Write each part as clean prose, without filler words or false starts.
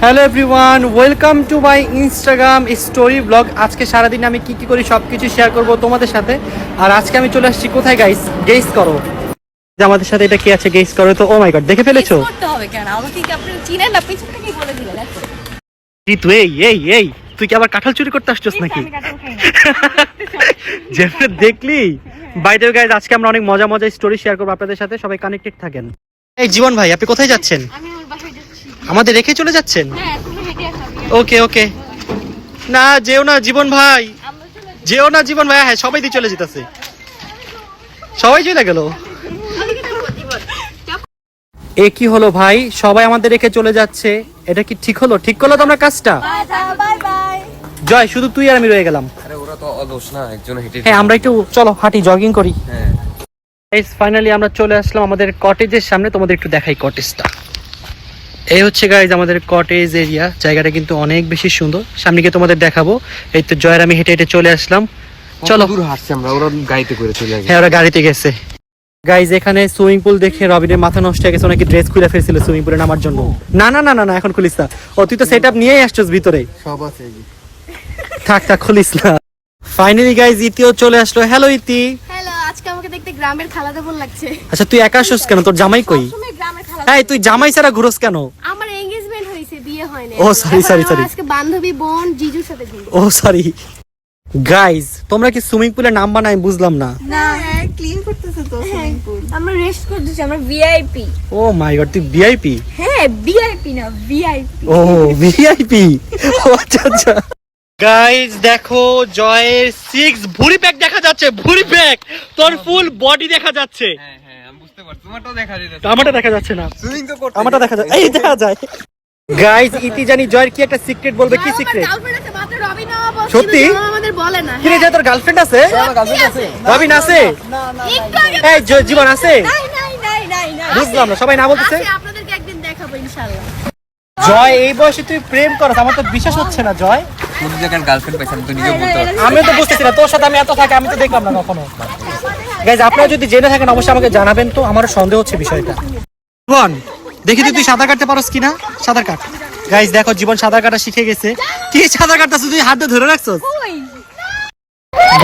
Hello everyone, welcome to my Instagram story blog. আজকে সারাদিন আমি কি করি সব কিছু শেয়ার করব তোমাদের সাথে। আর আজকে আমি চলে আসছি কোথায় গাইস, গেস করো যে আমাদের সাথে এটা কি আছে, গেস করো তো। ও মাই গড, দেখে ফেলেছো? করতে হবে কেন? আমাকে কি আপনি চিনেন না? পিছন থেকেই বলে দিলেন এত। জিতু, এই এই এই তুই কি আবার কাঁঠাল চুরি করতে আসছিস নাকি? আমি কাটাও খাই না। যেটা দেখলি। বাই দ্য ওয়ে গাইস, আজকে আমরা অনেক মজা মজা স্টোরি শেয়ার করব আপনাদের সাথে, সবাই কানেক্টেড থাকেন। এই জীবন ভাই, আপনি কোথায় যাচ্ছেন? আমি আমার বাসায় যাচ্ছি। আমাদের রেখে চলে যাচ্ছেন? হ্যাঁ, তুমি হেঁটে আসো। ওকে ওকে। না যেও না জীবন ভাই, আমরা চলে যেও না জীবন ভাই। হ্যাঁ, সবাই দিয়ে চলে যেতেছে, সবাই চলে গেল। এ কি হলো ভাই, সবাই আমাদের রেখে চলে যাচ্ছে, এটা কি ঠিক হলো? ঠিক করলো তোমরা কাজটা? Bye bye. জয়, শুধু তুই আর আমি রয়ে গেলাম। আরে ওরা তো অলস না, একজন হেঁটে হ্যাঁ, আমরা একটু চলো হাঁটি, জগিং করি। হ্যাঁ গাইস ফাইনালি আমরা চলে আসলাম আমাদের কটেজের সামনে। তোমাদের একটু দেখাই কটেজটা। এই হচ্ছে গাইজ আমাদের কটেজ এরিয়া। জায়গাটা কিন্তু অনেক বেশি সুন্দর, সামনে গিয়ে তোমাদের দেখাবো। এই তো জয়ের আমি হেঁটে হেঁটে চলে আসলাম। চলো। দূর হাঁটছি আমরা, ওরা গাড়িতে করে চলে আসবে। হ্যাঁ, ওরা গাড়িতে গেছে। গাইজ এখানে সুইমিং পুল দেখে রবিনের মাথা নষ্ট হয়ে গেছে, নাকি ড্রেস খুলে ফেলছিল সুইমিং পুলে নামার জন্য। না না না না না, এখন খুলিস না। ও তুই তো সেট আপ নিয়েই আসছিস ভিতরে। সব আছে এই যে। থাক থাক, খুলিস না। ফাইনালি গাইজ ইতিও চলে আসলো। হ্যালো ইতি। হ্যালো, আজকে আমাকে দেখতে গ্রামের খালাদা বোন লাগছে। আচ্ছা তুই একা আসছিস কেন? তোর জামাই কই? সবসময় গ্রামের খালাদা। হ্যাঁ, তুই জামাই ছাড়া ঘুরোস কেন? আমার এনগেজমেন্ট হইছে, বিয়ে হয়নি। ও, sorry, sorry, sorry. আজকে বান্ধবী বোন জিজুর সাথে ঘুরবো। ও সরি। গাইজ তোমরা কি সুইমিং পুলে নামবা না? আমি বুঝলাম না। না, ক্লিন করতেছে তো সুইমিং পুল। আমরা রেস্ট করতেছি, আমরা ভিআইপি। ও মাই গড, তুই ভিআইপি? হ্যাঁ, ভিআইপি না ভিআইপি। ও ভিআইপি। ও আচ্ছা আচ্ছা। গাইজ দেখো, জয়ের 6 ভুঁড়ি প্যাক দেখা যাচ্ছে। ভুঁড়ি প্যাক, তোর ফুল বডি দেখা যাচ্ছে। হ্যাঁ হ্যাঁ, আমি বুঝতে পারছি। তোমারটাও দেখা যাচ্ছে। আমারটা দেখা যাচ্ছে না। সুইমিং তো করতে। আমারটা দেখা যায়, এই দেখা যায়। গাইজ ইতি জানি জয়ের কি একটা সিক্রেট বলবে। কি সিক্রেট? গার্লফ্রেন্ড আছে, মাত্র রবিন বলছে। সত্যি? আমাদের বলে না। কি রে জয়, তোর গার্লফ্রেন্ড আছে? গার্লফ্রেন্ড আছে? রবিন আছে? একটু আগে এই জীবন আছে? নাই নাই নাই নাই নাই। বুঝলাম না, সবাই না বলতেছে। আছে, আপনাদেরকে একদিন দেখাবো ইনশাআল্লাহ। জয় এই বয়সে তুই প্রেম করছ, আমার তো বিশ্বাস হচ্ছে না। জয় কোন জায়গার গার্লফ্রেন্ড পাইছেন তো নিজে বলতে পারো। আমি তো বুঝতেছি না, তোর সাথে আমি এত থাকি, আমি তো দেখলাম না কখনো। গাইজ আপনারা যদি জেনে থাকেন অবশ্যই আমাকে জানাবেন তো, আমারও সন্দেহ হচ্ছে বিষয়টা। জীবন দেখি তুই সাঁতার কাটতে পারোস কিনা, সাঁতার কাট। গাইজ দেখো, জীবন সাঁতার কাটা শিখে গেছে। কি সাঁতার কাটতেছিস তুই? হাত দিয়ে ধরে রাখছস।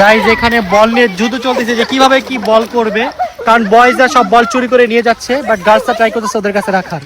গাইজ এখানে বল নিয়ে যুদ্ধ চলতেছে যে কিভাবে কি বল করবে, কারণ বয়েজরা সব বল চুরি করে নিয়ে যাচ্ছে, বাট গার্লসরা ট্রাই করতেছে ওদের কাছে রাখার।